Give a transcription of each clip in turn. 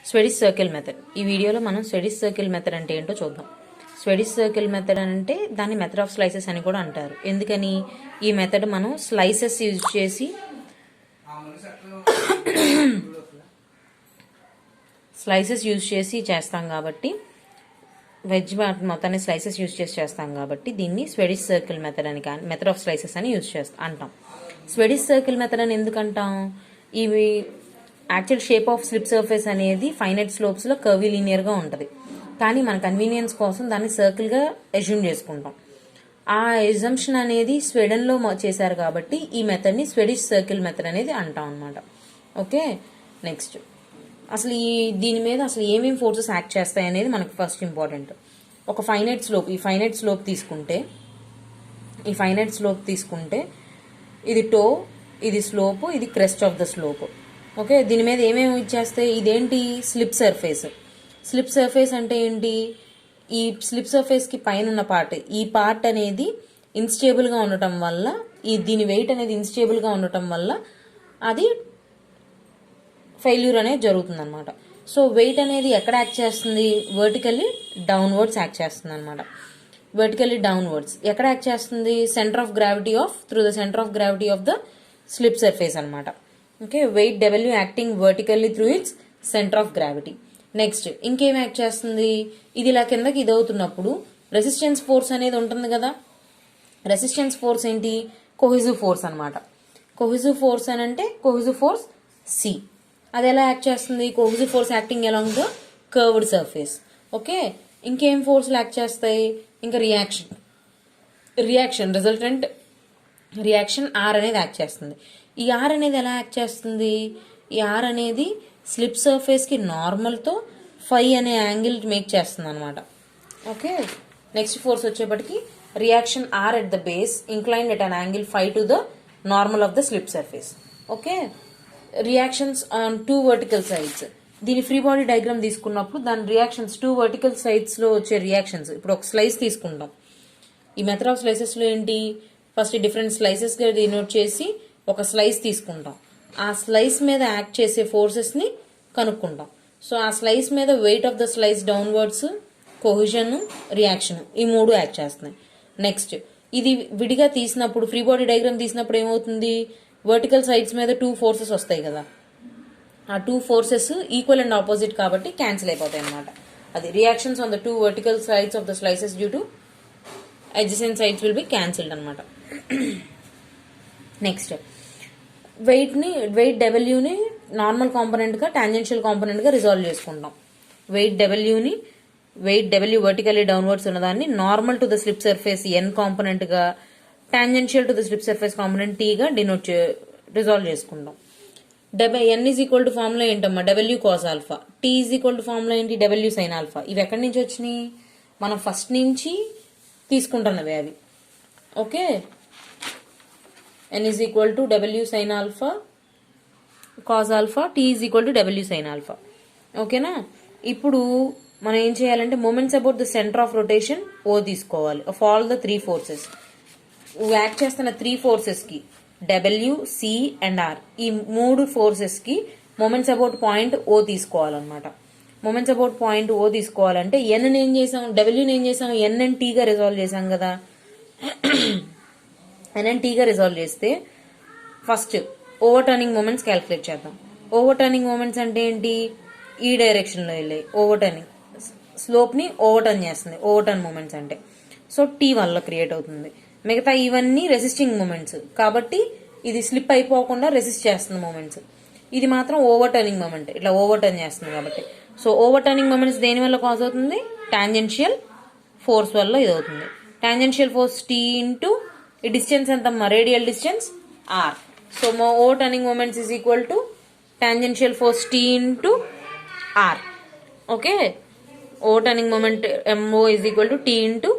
స్వెడిష్ circle method. ఈ వీడియోలో మనం స్వెడిష్ సర్కిల్ మెథడ్ అంటే ఏంటో చూద్దాం. స్వెడిష్ సర్కిల్ మెథడ్ అంటే దాన్ని మెథడ్ ఆఫ్ స్లైసెస్ అని కూడా అంటారు. ఎందుకని ఈ మెథడ్ మనం స్లైసెస్ యూజ్ చేసి చేస్తాం కాబట్టి, వెజ్ మొత్తాన్ని స్లైసెస్ యూజ్ చేసి చేస్తాం కాబట్టి దీన్ని స్వెడిష్ సర్కిల్ మెథడ్ అని కానీ మెథడ్ ఆఫ్ స్లైసెస్ అని అంటాం. స్వెడిష్ సర్కిల్ మెథడ్ అని ఎందుకు అంటాం? ఇవి actual shape of slip surface అనేది ఫైనైట్ స్లోప్స్ లో కర్వీ లీనియర్ గా ఉంటుంది. కానీ మన కన్వీనియన్స్ కోసం దాన్ని సర్కిల్ గా అజ్యూమ్ చేసుకుంటాం. ఆ ఎజంప్షన్ అనేది స్వీడన్ లో చేశారు కాబట్టి ఈ మెథడ్ ని స్వెడిష్ సర్కిల్ మెథడ్ అనేది అంటాం అనమాట. ఓకే, నెక్స్ట్ అసలు దీని మీద అసలు ఏమేమి ఫోర్సెస్ యాక్ట్ చేస్తాయి అనేది మనకు ఫస్ట్ ఇంపార్టెంట్. ఒక ఫైనైట్ స్లోప్ తీసుకుంటే ఇది టో, ఇది స్లోప్, ఇది crest of the slope. Okay, దీని మీద ఏమేమి ఇచ్చేస్తాయి? ఇదేంటి? స్లిప్ సర్ఫేస్ అంటే ఏంటి? ఈ స్లిప్ సర్ఫేస్ కి పైన ఉన్న పార్ట్, ఈ పార్ట్ అనేది ఇన్స్టేబుల్ గా ఉండటం వల్ల, దీని వెయిట్ అనేది ఇన్స్టేబుల్ గా ఉండటం వల్ల అది ఫెయిల్యూర్ అనేది జరుగుతుంది అనమాట. సో వెయిట్ అనేది ఎక్కడ యాక్ట్ చేస్తుంది? వర్టికల్లీ డౌన్వర్డ్స్ యాక్ట్ చేస్తుంది అనమాట. వర్టికల్లీ డౌన్వర్డ్స్ ఎక్కడ యాక్ట్ చేస్తుంది? Through the centre of gravity of the slip surface అనమాట. Okay, weight W acting vertically through its centre of gravity. Next ఇంకేం యాక్ట్ చేస్తుంది? ఇది ఇలా కిందకి ఇది అవుతున్నప్పుడు రెసిస్టెన్స్ ఫోర్స్ అనేది ఉంటుంది కదా. రెసిస్టెన్స్ ఫోర్స్ ఏంటి? కొహెసివ్ ఫోర్స్ అనమాట. కొహెసివ్ ఫోర్స్ అని అంటే కొహెసివ్ ఫోర్స్ సి. అది ఎలా యాక్ట్ చేస్తుంది? Cohesive force acting along the curved surface. Okay, ఇంకేం ఫోర్స్లు యాక్ట్ చేస్తాయి? ఇంకా రిజల్టెంట్ రియాక్షన్ ఆర్ అనేది యాక్ట్ చేస్తుంది. ఈ ఆర్ అనేది ఎలా యాక్ట్ చేస్తుంది? ఈ ఆర్ అనేది స్లిప్ సర్ఫేస్ కి నార్మల్ తో ఫై అనే యాంగిల్ మేక్ చేస్తుంది అనమాట. ఓకే, నెక్స్ట్ ఫోర్స్ వచ్చేప్పటికి reaction are at the base inclined at an angle phi to the normal of the slip surface. Okay, reactions on two vertical sides. దీని free body diagram తీసుకున్నప్పుడు దాని reactions two vertical sides లో వచ్చే reactions. ఇప్పుడు ఒక slice తీసుకుంటాం. ఈ method of slices లో ఏంటి? ఫస్ట్ డిఫరెంట్ స్లైసెస్ గా డినోట్ చేసి ఒక స్లైస్ తీసుకుంటాం. ఆ స్లైస్ మీద యాక్ట్ చేసే ఫోర్సెస్ ని కనుక్కుంటాం. సో ఆ స్లైస్ మీద weight of the slice downwards, cohesion, reaction, ఈ మూడు యాక్ట్ చేస్తున్నాయి. నెక్స్ట్ ఇది విడిగా తీసినప్పుడు, ఫ్రీ బాడీ డయాగ్రామ్ తీసినప్పుడు ఏమవుతుంది? వర్టికల్ సైడ్స్ మీద టూ ఫోర్సెస్ వస్తాయి కదా. ఆ two forces equal and opposite కాబట్టి క్యాన్సిల్ అయిపోతాయి అనమాట. అది reactions on the two vertical sides of the slices due to adjacent sides will be cancelled అనమాట. నెక్స్ట్ వెయిట్ డబ్ల్యూ ని నార్మల్ కాంపోనెంట్ గా, టాంజెన్షియల్ కాంపోనెంట్ గా రిజాల్వ్ చేసుకుంటాం. వెయిట్ డబ్ల్యూ వర్టికల్లీ డౌన్వర్డ్స్ ఉన్నదాన్ని normal to the slip surface N component గా, tangential to the slip surface component tea గా resolve చేసుకుంటాం. N is equal to formula ఏంటమ్మా? W cos alpha. T is equal to formula ఏంటి? W sine alpha. ఇవి ఎక్కడి నుంచి వచ్చినాయి? మనం ఫస్ట్ నుంచి తీసుకుంటున్నవి అవి. Okay, N is equal to W sine alpha cos alpha, T is equal to W sine alpha. ఓకేనా? ఇప్పుడు మనం ఏం చేయాలంటే moments about the centre of rotation ఓ తీసుకోవాలి of all the three forces. Act చేస్తున్న త్రీ ఫోర్సెస్ కి W, C and are, ఈ మూడు ఫోర్సెస్ కి మొమెంట్స్ అబౌట్ పాయింట్ ఓ తీసుకోవాలన్నమాట. మొమెంట్స్ అబౌట్ పాయింట్ ఓ తీసుకోవాలంటే ఎన్ ఏం చేసాం? డబ్ల్యూని ఏం చేసాం? ఎన్ అండ్ టీగా రిజాల్వ్ చేసాం కదా. ఎన్ అండ్ టీగా రిజాల్వ్ చేస్తే first overturning moments calculate చేద్దాం. ఓవర్ టర్నింగ్ మూమెంట్స్ అంటే ఏంటి? ఈ డైరెక్షన్ లో వెళ్ళాయి. ఓవర్ టర్నింగ్ స్లోప్ ని ఓవర్ టర్న్ చేస్తుంది. ఓవర్ టర్న్ మూమెంట్స్ అంటే సో టీ వల్ల క్రియేట్ అవుతుంది. మిగతా ఇవన్నీ రెసిస్టింగ్ మూమెంట్స్ కాబట్టి ఇది స్లిప్ అయిపోకుండా రెసిస్ట్ చేస్తుంది మూమెంట్స్. ఇది మాత్రం ఓవర్ టర్నింగ్ మూమెంట్, ఇట్లా ఓవర్ టర్న్ చేస్తుంది కాబట్టి. సో ఓవర్ టర్నింగ్ మూమెంట్స్ దేని వల్ల కాజ్ అవుతుంది? టాంజెన్షియల్ ఫోర్స్ వల్ల ఇది అవుతుంది. టాంజెన్షియల్ ఫోర్స్ టీ ఇంటూ ఈ డిస్టెన్స్ ఎంతమ్మా? Radial distance R. So overturning moments is equal to tangential force T into R. Okay, over turning moment MO is equal to T into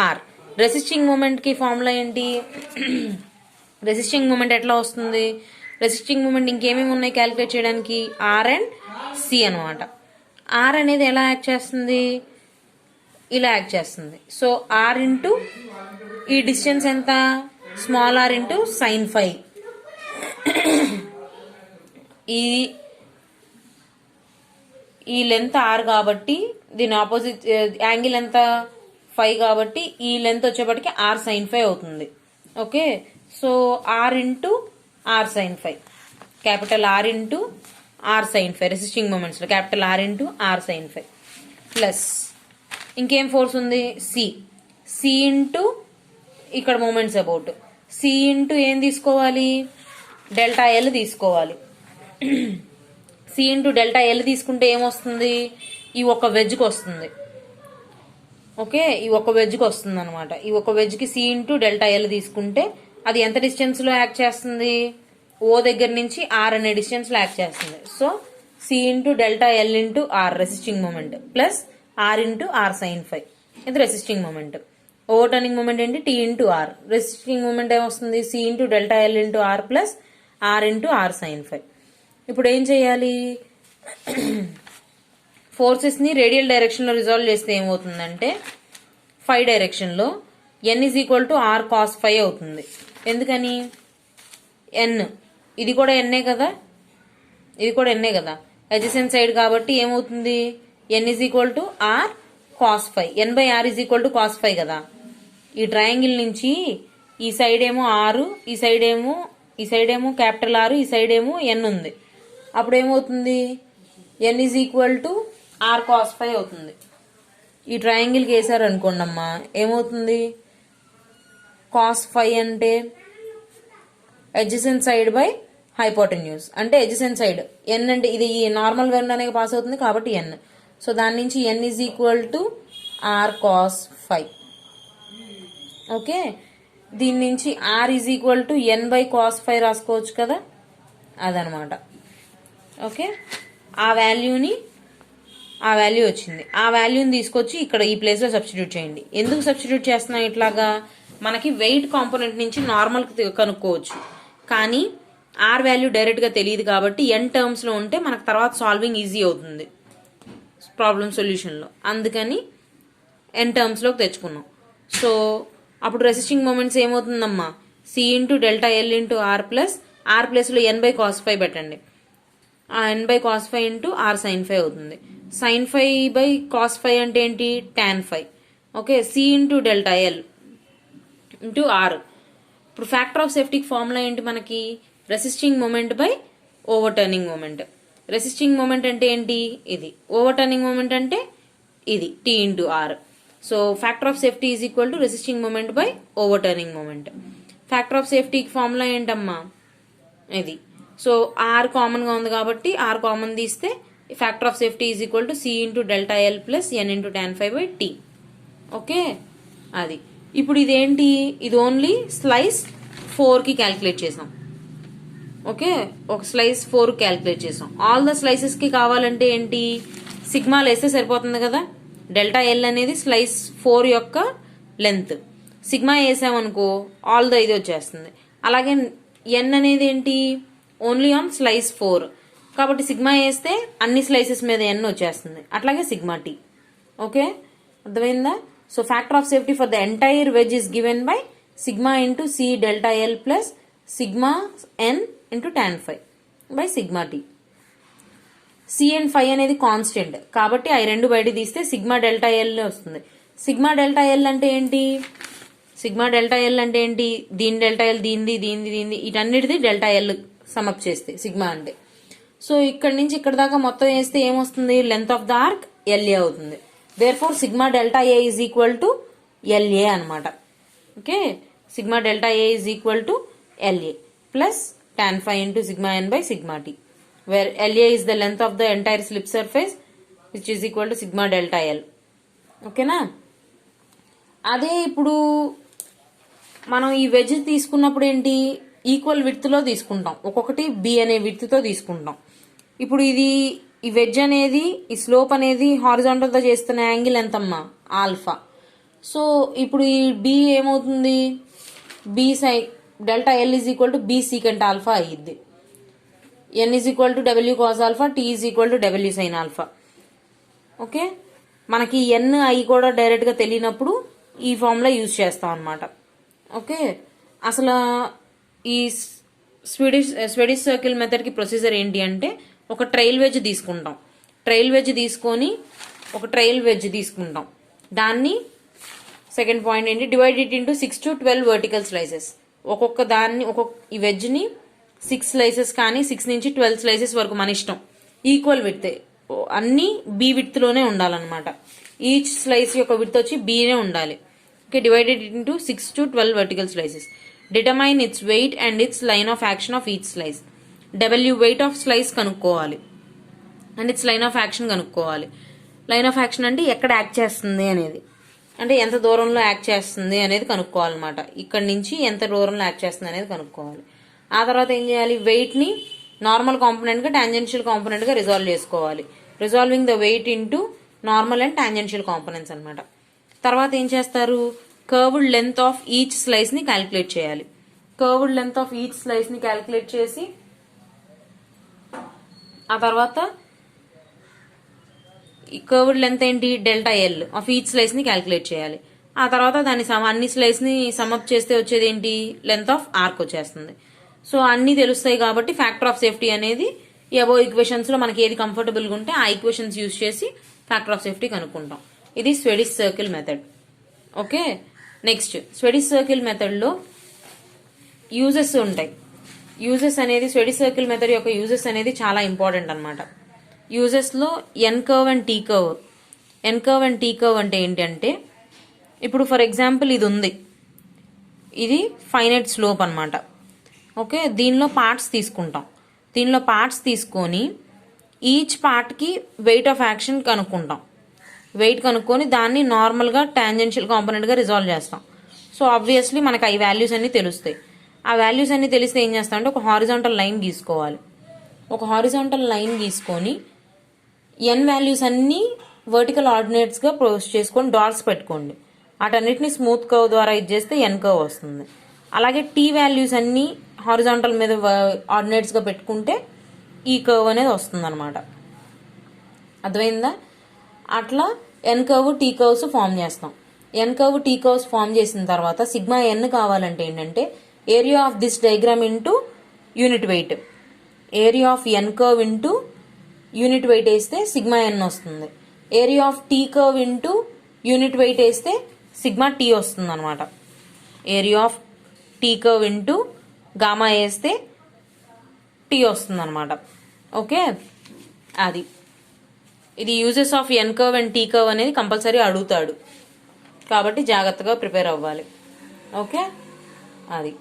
R. Resisting moment కి formula ఏంటి? Resisting moment ఎట్లా వస్తుంది? Resisting moment ఇంకేమేమి ఉన్నాయి calculate చేయడానికి? R and C అనమాట. R అనేది ఎలా యాక్ట్ చేస్తుంది? ఇలా యాక్ట్ చేస్తుంది. సో ఆర్ ఇంటూ ఈ డిస్టెన్స్ ఎంత? స్మాల్ ఆర్ ఇంటూ సైన్ ఫై. ఈ లెంత్ ఆర్ కాబట్టి దీని ఆపోజిట్ యాంగిల్ ఎంత 5 కాబట్టి ఈ లెంత్ వచ్చేప్పటికి ఆర్ సైన్ 5 అవుతుంది. Okay, so R into R sine 5, capital R into R sine 5 resisting moments లో capital R into R sine 5 plus ఇంకేం ఫోర్స్ ఉంది సి ఇంటూ ఇక్కడ మూమెంట్స్ అబౌట్ సి ఇంటూ ఏం తీసుకోవాలి, డెల్టా ఎల్ తీసుకోవాలి. C into delta L తీసుకుంటే ఏమొస్తుంది, ఈ ఒక వెజ్కి వస్తుంది. ఓకే, ఈ ఒక వెజ్కి వస్తుంది అనమాట. ఈ ఒక వెజ్కి సి ఇంటూ డెల్టా ఎల్ తీసుకుంటే అది ఎంత డిస్టెన్స్ లో యాక్ట్ చేస్తుంది, ఓ దగ్గర నుంచి ఆర్ అనే డిస్టెన్స్ లో యాక్ట్ చేస్తుంది. So C into delta L into R resisting moment plus R into R sine 5 ఇది resisting moment. Over turning moment ఏంటి, T into R. Resisting moment ఏమొస్తుంది, C into delta L into R plus R into R sine 5. ఇప్పుడు ఏం చేయాలి, forces ని radial direction లో resolve చేస్తే ఏమవుతుందంటే 5 డైరెక్షన్ లో N is equal to R cos 5 అవుతుంది. ఎందుకని, ఎన్ ఇది కూడా ఎన్నే కదా, ఇది కూడా ఎన్నే కదా, అడ్జసెంట్ సైడ్ కాబట్టి ఏమవుతుంది, N is equal to R cos 5, N by R is equal to cos 5 కదా. ఈ ట్రయాంగిల్ నుంచి ఈ సైడ్ ఏమో ఆరు, ఈ సైడ్ ఏమో క్యాపిటల్ ఆర్, ఈ సైడ్ ఏమో ఎన్ ఉంది. అప్పుడు ఏమవుతుంది, N is equal to R cos 5 అవుతుంది. ఈ ట్రయాంగిల్కి వేసారు అనుకోండి అమ్మా, ఏమవుతుంది, కాస్ 5 అంటే అడ్జసెంట్ సైడ్ బై హైపోటెన్యూస్, అంటే అడ్జసెంట్ సైడ్ ఎన్ అంటే ఇది నార్మల్ వెన్ అనేది పాస్ అవుతుంది కాబట్టి ఎన్. సో దాని నుంచి N is equal to R cos 5. Okay, దీని నుంచి R is equal to N by cos 5 రాసుకోవచ్చు కదా, అదనమాట. ఓకే, ఆ వాల్యూ వచ్చింది. ఆ వాల్యూని తీసుకొచ్చి ఇక్కడ ఈ ప్లేస్లో సబ్స్టిట్యూట్ చేయండి. ఎందుకు సబ్స్టిట్యూట్ చేస్తున్నాం ఇట్లాగా, మనకి వెయిట్ కాంపోనెంట్ నుంచి నార్మల్ కనుక్కోవచ్చు, కానీ ఆర్ వాల్యూ డైరెక్ట్గా తెలియదు కాబట్టి ఎన్ టర్మ్స్లో ఉంటే మనకు తర్వాత సాల్వింగ్ ఈజీ అవుతుంది ప్రాబ్లం సొల్యూషన్లో. అందుకని ఎన్ టర్మ్స్లోకి తెచ్చుకున్నాం. సో అప్పుడు రెసిస్టింగ్ మూమెంట్స్ ఏమవుతుందమ్మా, C into delta L into R plus R ప్లస్లో ఎన్ బై కాస్ 5 పెట్టండి, ఆ N by cos 5 into R sine 5 అవుతుంది. సైన్ 5 బై కాస్ 5 అంటే ఏంటి, tan 5. Okay, C into delta L into R. ఇప్పుడు factor of సేఫ్టీకి formula ఏంటి మనకి, resisting moment by over turning moment. Resisting moment అంటే ఏంటి, ఇది. ఓవర్ టర్నింగ్ మూమెంట్ అంటే ఇది, T into R. So factor of safety is equal to resisting moment by over turning moment. Factor of సేఫ్టీకి formula ఏంటమ్మా, ఇది. సో ఆర్ కామన్ గా ఉంది కాబట్టి ఆర్ కామన్ తీస్తే factor of safety is equal to C into delta L plus N into tan 5 by T. Okay, అది. ఇప్పుడు ఇదేంటి, ఇది ఓన్లీ స్లైస్ 4కి క్యాల్కులేట్ చేసాం. ఓకే, ఒక స్లైస్ 4 క్యాల్కులేట్ చేసాం. ఆల్ ద స్లైసెస్ కి కావాలంటే ఏంటి, సిగ్మాలు వేస్తే సరిపోతుంది కదా. డెల్టా ఎల్ అనేది స్లైస్ 4 యొక్క లెంత్, సిగ్మా వేసామనుకో ఆల్ ద ఇది వచ్చేస్తుంది. అలాగే ఎన్ అనేది ఏంటి, ఓన్లీ ఆన్ స్లైస్ 4 కాబట్టి సిగ్మా వేస్తే అన్ని స్లైసెస్ మీద ఎన్ వచ్చేస్తుంది. అట్లాగే సిగ్మా టీ. ఓకే, అర్థమైందా. So factor of safety for the entire wedge is given by sigma into C delta L plus sigma N into tan 5 by sigma T. C and 5 అనేది constant కాబట్టి అవి రెండు బయట తీస్తే sigma delta L వస్తుంది. Sigma delta L అంటే ఏంటి, sigma delta L అంటే ఏంటి, దీని డెల్టా ఎల్, దీనిది వీటన్నిటిది డెల్టా ఎల్ సమప్ చేస్తే సిగ్మా అంటే. సో ఇక్కడ నుంచి ఇక్కడ దాకా మొత్తం వేస్తే ఏమొస్తుంది, length of the arc LA అవుతుంది. Therefore sigma delta A is equal to LA అనమాట. Okay, sigma delta A is equal to LA plus tan 5 into sigma n by sigma t, where LA is the length of the entire slip surface which is equal to sigma delta L. ఓకేనా. అదే ఇప్పుడు మనం ఈ veg తీసుకున్నప్పుడు ఏంటి, equal width లో తీసుకుంటాం, ఒక్కొక్కటి బి అనే విడ్త్ తో తీసుకుంటాం. ఇప్పుడు ఇది ఈ వెజ్ అనేది, ఈ స్లోప్ అనేది హారిజాంటల్ తో చేస్తున్న యాంగిల్ ఎంతమ్మా, ఆల్ఫా. సో ఇప్పుడు ఈ బి ఏమవుతుంది, బి సై delta L is equal to B secant alpha అయ్యిద్ది. N is equal to W cos alpha, T is equal to W sine alpha. Okay, మనకి ఎన్ ఐ కూడా డైరెక్ట్ గా తెలియనప్పుడు ఈ ఫార్ములా యూజ్ చేస్తాం అనమాట. ఓకే, అసలు ఈ స్వీడిష్ సర్కిల్ మెథడ్ కి ప్రొసీజర్ ఏంటి అంటే, ఒక ట్రైల్ వెజ్ తీసుకుంటాం. ట్రయల్ వెడ్జ్ తీసుకొని ఒక ట్రయల్ వెడ్జ్ తీసుకుంటాం. దాన్ని సెకండ్ పాయింట్ ఏంటి, divide it into 6 to 12 vertical slices. ఈ వెజ్ని 6 స్లైసెస్ కానీ 6 నుంచి 12 స్లైసెస్ వరకు మన ఇష్టం. ఈక్వల్ విడ్త్, అన్ని బి విడ్త్ లోనే ఉండాలన్నమాట. ఈచ్ స్లైస్ యొక్క విడ్త్ వచ్చి బీనే ఉండాలి. Okay, divided into 6 to 12 vertical slices. Determine its weight and its line of action of each slice. W weight of slice కనుక్కోవాలి and its line of action కనుక్కోవాలి. Line of action అంటే ఎక్కడ act చేస్తుంది అనేది, అంటే ఎంత దూరంలో యాక్ట్ చేస్తుంది అనేది కనుక్కోవాలన్నమాట. ఇక్కడ నుంచి ఎంత దూరంలో యాక్ట్ చేస్తుంది అనేది కనుక్కోవాలి. ఆ తర్వాత ఏం చేయాలి, వెయిట్ ని నార్మల్ కాంపోనెంట్ గా టాంజెన్షియల్ కాంపోనెంట్ గా రిజాల్వ్ చేసుకోవాలి. Resolving the weight into normal and tangential components అనమాట. తర్వాత ఏం చేస్తారు, curved length of each slice ని క్యాలిక్యులేట్ చేయాలి. Curved length of each slice ని క్యాలిక్యులేట్ చేసి ఆ తర్వాత ఈ కర్వ్డ్ లెంత్ ఏంటి, delta L of each slice ని క్యాలిక్యులేట్ చేయాలి. ఆ తర్వాత దాన్ని అన్ని స్లైస్ ని సమ్అప్ చేస్తే వచ్చేది ఏంటి, లెంత్ ఆఫ్ ఆర్క్ వచ్చేస్తుంది. సో అన్ని తెలుస్తాయి కాబట్టి ఫ్యాక్టర్ ఆఫ్ సేఫ్టీ అనేది అబోవ్ ఈక్వేషన్స్ లో మనకి ఏది కంఫర్టబుల్ గా ఉంటే ఆ ఈక్వేషన్స్ యూజ్ చేసి ఫ్యాక్టర్ ఆఫ్ సేఫ్టీ కనుక్కుంటాం. ఇది Swedish circle method. Okay, next Swedish circle method లో యూజెస్ ఉంటాయి. యూజెస్ అనేది స్వెడిష్ సర్కిల్ మెథడ్ యొక్క యూజెస్ అనేది చాలా ఇంపార్టెంట్ అనమాట. యూజెస్ లో N curve and T curve. N curve and T curve అంటే ఏంటంటే, ఇప్పుడు ఫర్ ఎగ్జాంపుల్ ఇది ఉంది, ఇది ఫైనైట్ స్లోప్ అనమాట. ఓకే, దీనిలో పార్ట్స్ తీసుకుంటాం. దీనిలో పార్ట్స్ తీసుకొని ఈచ్ పార్ట్కి వెయిట్ ఆఫ్ యాక్షన్ కనుక్కుంటాం. వెయిట్ కనుక్కొని దాన్ని నార్మల్గా టాంజెన్షియల్ కాంపోనెంట్గా రిజాల్వ్ చేస్తాం. సో ఆబ్వియస్లీ మనకు ఈ వాల్యూస్ అన్ని తెలుస్తాయి. ఆ వాల్యూస్ అన్ని తెలిస్తే ఏం చేస్తాం అంటే ఒక హారిజాంటల్ లైన్ గీసుకోవాలి. ఒక హారిజాంటల్ లైన్ గీసుకొని ఎన్ వాల్యూస్ అన్ని వర్టికల్ ఆర్డినేట్స్గా ప్రొసెస్ చేసుకొని డాట్స్ పెట్టుకోండి. వాటన్నిటిని స్మూత్ కర్వ్ ద్వారా ఇది చేస్తే ఎన్ కర్వ్ వస్తుంది. అలాగే టీ వాల్యూస్ అన్ని హారిజాంటల్ మీద ఆర్డినేట్స్గా పెట్టుకుంటే ఈ కర్వ్ అనేది వస్తుంది అనమాట. అర్థమైందా? అట్లా N curve T curves form చేస్తాం. N curve T curves form చేసిన తర్వాత సిగ్మా ఎన్ కావాలంటే ఏంటంటే area of this diagram into unit weight. Area of N curve into unit weight వేస్తే సిగ్మా ఎన్ వస్తుంది. Area of T curve into unit weight వేస్తే sigma T వస్తుంది అనమాట. Area of T curve into gamma వేస్తే T వస్తుంది అనమాట. Okay, అది ఇది uses of N curve and T curve అనేది కంపల్సరీ అడుగుతాడు కాబట్టి జాగ్రత్తగా ప్రిపేర్ అవ్వాలి. ఓకే, అది